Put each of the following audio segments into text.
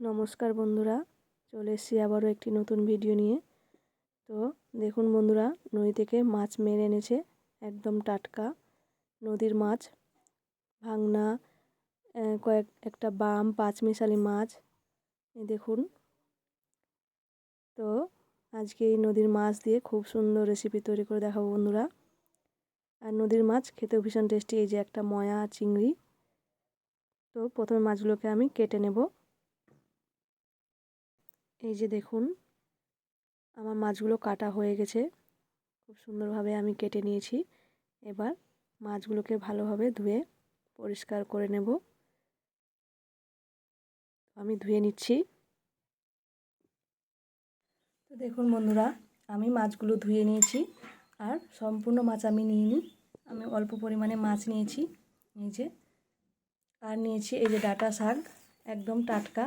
নমস্কার বন্ধুরা, চলে এসেছি আবারও একটি নতুন ভিডিও নিয়ে। তো দেখুন বন্ধুরা, নদী থেকে মাছ মেরে এনেছে, একদম টাটকা নদীর মাছ, ভাংনা, একটা বাম পাঁচমিশালি মাছ। এই দেখুন। তো আজকে এই নদীর মাছ দিয়ে খুব সুন্দর রেসিপি তৈরি করে দেখাবো বন্ধুরা। আর নদীর মাছ খেতেও ভীষণ টেস্টি। এই যে একটা ময়া চিংড়ি। তো প্রথমে মাছগুলোকে আমি কেটে নেব। এই যে দেখুন, আমার মাছগুলো কাটা হয়ে গেছে, খুব সুন্দরভাবে আমি কেটে নিয়েছি। এবার মাছগুলোকে ভালোভাবে ধুয়ে পরিষ্কার করে নেব। আমি ধুয়ে নিচ্ছি। তো দেখুন বন্ধুরা, আমি মাছগুলো ধুয়ে নিয়েছি। আর সম্পূর্ণ মাছ আমি নিইনি, আমি অল্প পরিমাণে মাছ নিয়েছি। এই যে, আর নিয়েছি এই যে ডাঁটা শাক, একদম টাটকা।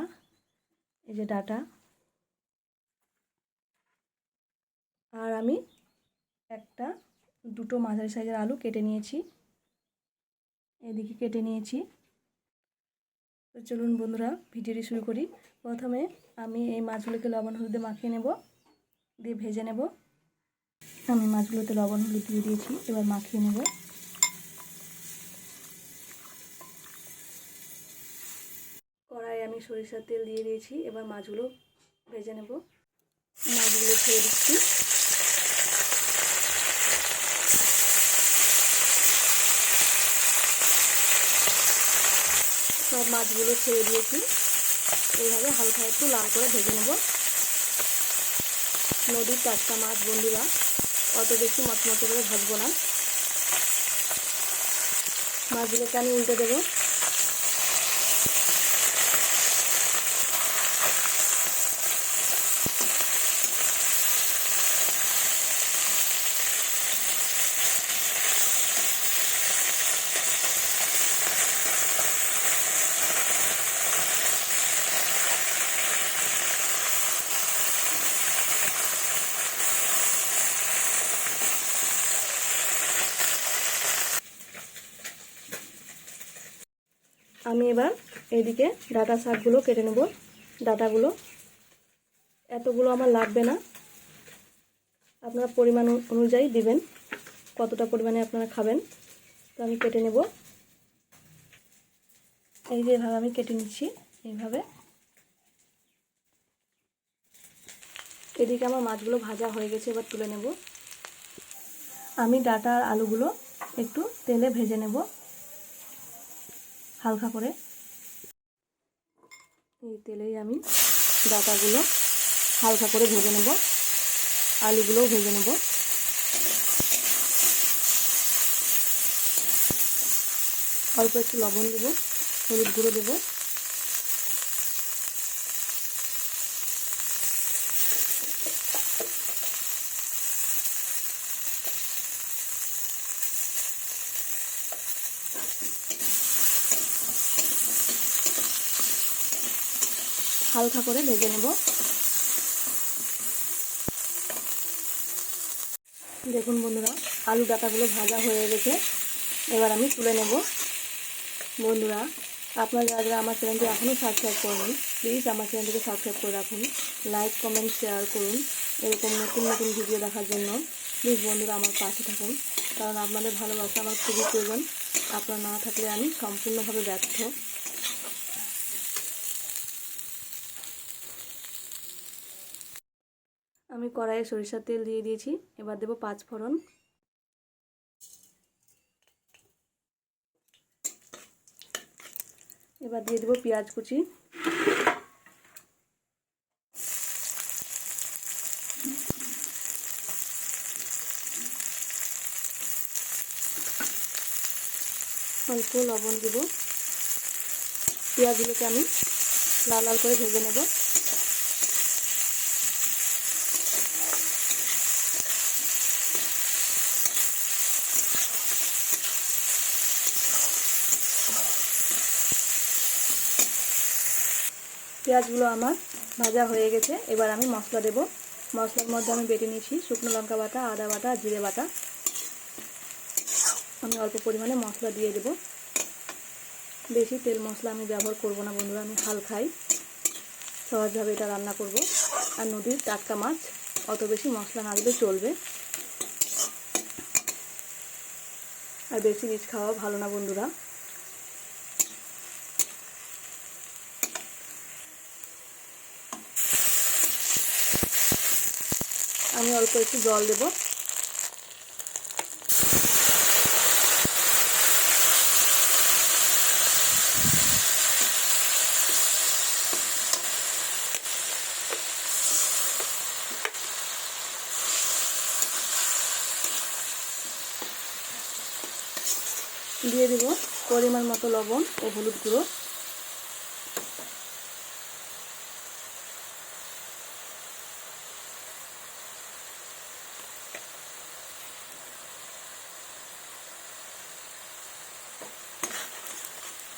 এই যে ডাঁটা। আর আমি দুটো মাঝারি সাইজের আলু কেটে নিয়েছি, এদিকে কেটে নিয়েছি। তো চলুন বন্ধুরা, ভিডিওটি শুরু করি। প্রথমে আমি এই মাছগুলোকে লবণ হলুদে মাখিয়ে নেব, দিয়ে ভেজে নেব। আমি মাছগুলোতে লবণ হলুদ দিয়ে দিয়েছি, এবার মাখিয়ে নেব। কড়াইয়ে আমি সরিষার তেল দিয়ে দিয়েছি, এবার মাছগুলো ভেজে নেব। মাছগুলো ছেড়ে দিচ্ছি। সব মাছগুলো ছেড়ে দিয়েছি, এইভাবে হালকা একটু লাল করে ভেজে নেব। নদীর টাটকা মাছ বন্ধুরা, অত বেশি মচমচে করে ভাজবো না। মাছগুলোকে আমি উল্টে দেবো। আমি এবার এইদিকে ডাঁটা শাকগুলো কেটে নেব। ডাঁটাগুলো এতগুলো আমার লাগবে না, আপনারা পরিমাণ অনুযায়ী দিবেন, কতটা পরিমাণে আপনারা খাবেন। তো আমি কেটে নেব। এই যে এভাবে আমি কেটে নিচ্ছি, এইভাবে। এদিকে আমার মাছগুলো ভাজা হয়ে গেছে, এবার তুলে নেব। আমি ডাঁটা আর আলুগুলো একটু তেলে ভেজে নেব হালকা করে। এই তেলেই আমি ডাঁটাগুলো হালকা করে ভেজে নেব, আলুগুলোও ভেজে নেব। অল্প একটু লবণ দেব, হলুদ গুঁড়ো দেব। হালকা করে ভেজে নেব। দেখুন বন্ধুরা, আলু ডাঁটাগুলো ভাজা হয়ে গেছে, এবার আমি তুলে নেব। বন্ধুরা, আপনারা যারা আমার চ্যানেলটি এখনও সাবস্ক্রাইব করুন, প্লিজ আমার চ্যানেলটিকে সাবস্ক্রাইব করে রাখুন। লাইক, কমেন্ট, শেয়ার করুন এরকম নতুন নতুন ভিডিও দেখার জন্য। প্লিজ বন্ধুরা, আমার পাশে থাকুন, কারণ আপনাদের ভালোবাসা আমার খুবই প্রয়োজন। আপনারা না থাকলে আমি সম্পূর্ণভাবে ব্যর্থ। আমি কড়াইয়ে সরিষার তেল দিয়ে দিয়েছি, এবার দেব 5 ফোড়ন। এবার দিয়ে দেব পেঁয়াজ কুচি। অল্প লবণ দেব। পেঁয়াজগুলোকে আমি লাল লাল করে ভেজে নেব। পেঁয়াজগুলো আমার ভাজা হয়ে গেছে, এবার আমি মশলা দেব। মশলার মধ্যে আমি বেটে নিয়েছি শুকনো লঙ্কা বাটা, আদা বাটা, জিরে বাটা। আমি অল্প পরিমাণে মশলা দিয়ে দেব। বেশি তেল মশলা আমি ব্যবহার করব না বন্ধুরা, আমি হাল খাই। সহজভাবে এটা রান্না করব। আর নদীর টাটকা মাছ, অত বেশি মশলা না দিলে চলবে। আর বেশি রিচ খাওয়া ভালো না বন্ধুরা। আমি অল্প একটু জল দেব। দিয়ে দেব পরিমাণ মতো লবণ ও হলুদ গুঁড়ো।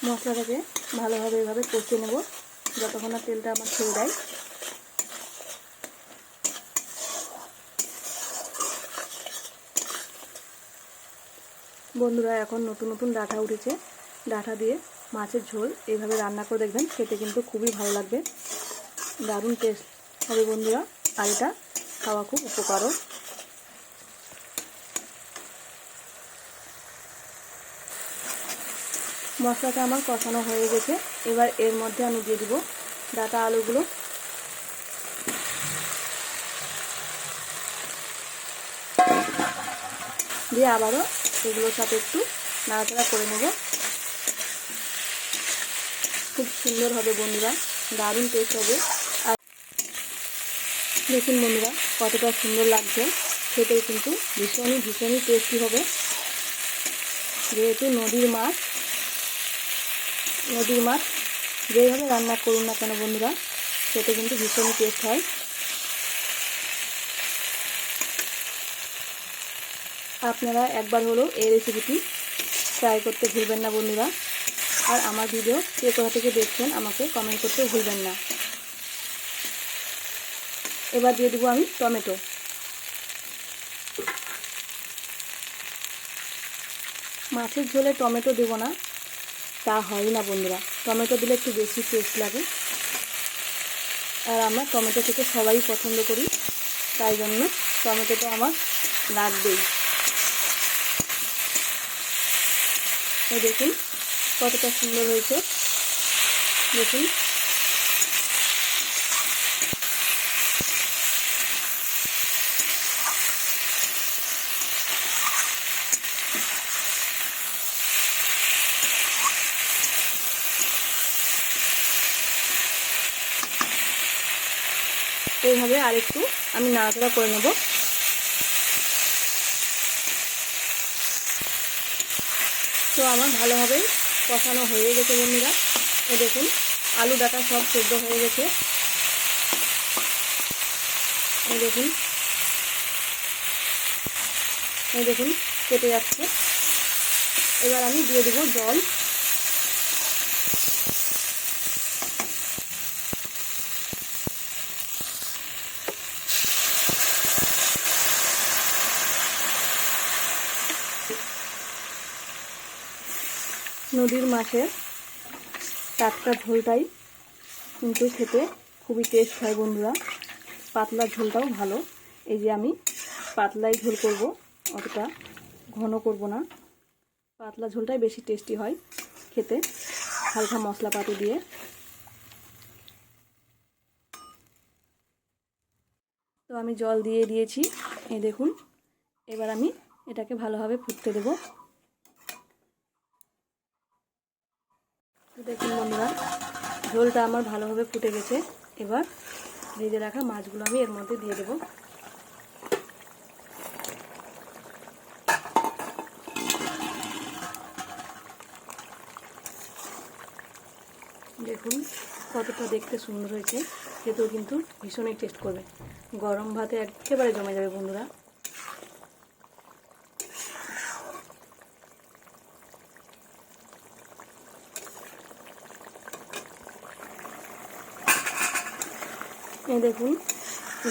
মশলাটাকে ভালোভাবে এভাবে কষিয়ে নেব যতক্ষণ না তেলটা আমার ছেড়ে দেয়। বন্ধুরা, এখন নতুন নতুন ডাঁটা উঠেছে। ডাঁটা দিয়ে মাছের ঝোল এইভাবে রান্না করে দেখবেন, খেতে কিন্তু খুবই ভালো লাগবে, দারুণ টেস্ট হবে বন্ধুরা। আর এটা খাওয়া খুব উপকারও। মশলাটা আমার কষানো হয়ে গেছে। এবার এর মধ্যে আমি দিয়ে দিব ডাঁটা আলুগুলো। দিয়ে আবারও এগুলোর সাথে একটু নাড়াচাড়া করে নেব। খুব সুন্দর হবে বন্ধুরা, দারুণ টেস্ট হবে। আর দেখুন বন্ধুরা কতটা সুন্দর লাগছে, খেতেও কিন্তু ভীষণই টেস্টি হবে। যেহেতু নদীর মাছ যেভাবে রান্না করুন না কেন বন্ধুরা, খেতে কিন্তু ভীষণই টেস্ট হয়। আপনারা একবার হলেও এই রেসিপিটি ট্রাই করতে ভুলবেন না বন্ধুরা। আর আমার ভিডিও কে কোথা থেকে দেখছেন আমাকে কমেন্ট করতে ভুলবেন না। এবার দিয়ে দেবো আমি টমেটো। মাছের ঝোলে টমেটো দেবো না তা হয় না বন্ধুরা, টমেটো দিলে একটু বেশি টেস্ট লাগে। আর আমরা টমেটো খেতে সবাই পছন্দ করি, তাই জন্য টমেটোটা আমার লাগবেই। এই দেখুন কতটা সুন্দর হয়েছে, দেখুন। এইভাবে আরেকটু আমি নাড়াচাড়া করে নেব। তো আমার ভালোভাবে কষানো হয়ে গেছে বন্ধুরা। এই দেখুন আলু ডাঁটা সব সেদ্ধ হয়ে গেছে। এই দেখুন কেটে যাচ্ছে। এবার আমি দিয়ে দেবো জল। নদীর মাছের টাটকা ঝোলটাই কিন্তু খেতে খুবই টেস্ট হয় বন্ধুরা। পাতলা ঝোলটাও ভালো। এই যে আমি পাতলাই ঝোল করব, অতটা ঘন করব না। পাতলা ঝোলটাই বেশি টেস্টি হয় খেতে, হালকা মশলাপাতি দিয়ে। তো আমি জল দিয়ে দিয়েছি, এই দেখুন। এবার আমি এটাকে ভালোভাবে ফুটতে দেব। দেখুন বন্ধুরা ঝোলটা আমার ভালোভাবে ফুটে গেছে। এবার ভেজে রাখা মাছগুলো আমি এর মধ্যে দিয়ে দেব। দেখুন কতটা দেখতে সুন্দর হয়েছে, খেতেও কিন্তু ভীষণই টেস্ট করবে। গরম ভাতে একেবারে জমে যাবে বন্ধুরা। এই দেখুন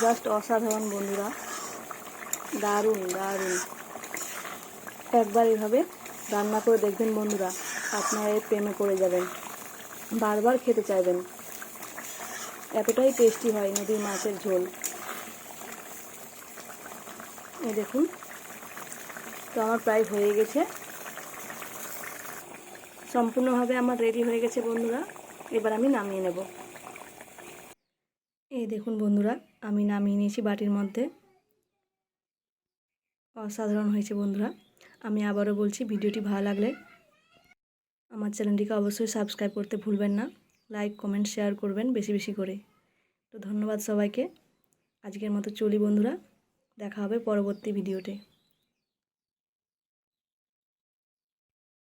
জাস্ট অসাধারণ বন্ধুরা, দারুণ দারুণ। একবার এভাবে রান্না করে দেখবেন বন্ধুরা, আপনারা এর প্রেমে পড়ে যাবেন, বারবার খেতে চাইবেন। এতটাই টেস্টি হয় নদীর মাছের ঝোল। এই দেখুন, তো আমার প্রায় হয়ে গেছে, সম্পূর্ণভাবে আমার রেডি হয়ে গেছে বন্ধুরা। এবার আমি নামিয়ে নেব। এই দেখুন বন্ধুরা, আমি নামিয়ে নিয়েছি বাটির মধ্যে। অসাধারণ হয়েছে বন্ধুরা। আমি আবারও বলছি, ভিডিওটি ভালো লাগলে আমার চ্যানেলটিকে অবশ্যই সাবস্ক্রাইব করতে ভুলবেন না। লাইক, কমেন্ট, শেয়ার করবেন বেশি বেশি করে। তো ধন্যবাদ সবাইকে। আজকের মতো চলি বন্ধুরা, দেখা হবে পরবর্তী ভিডিওতে।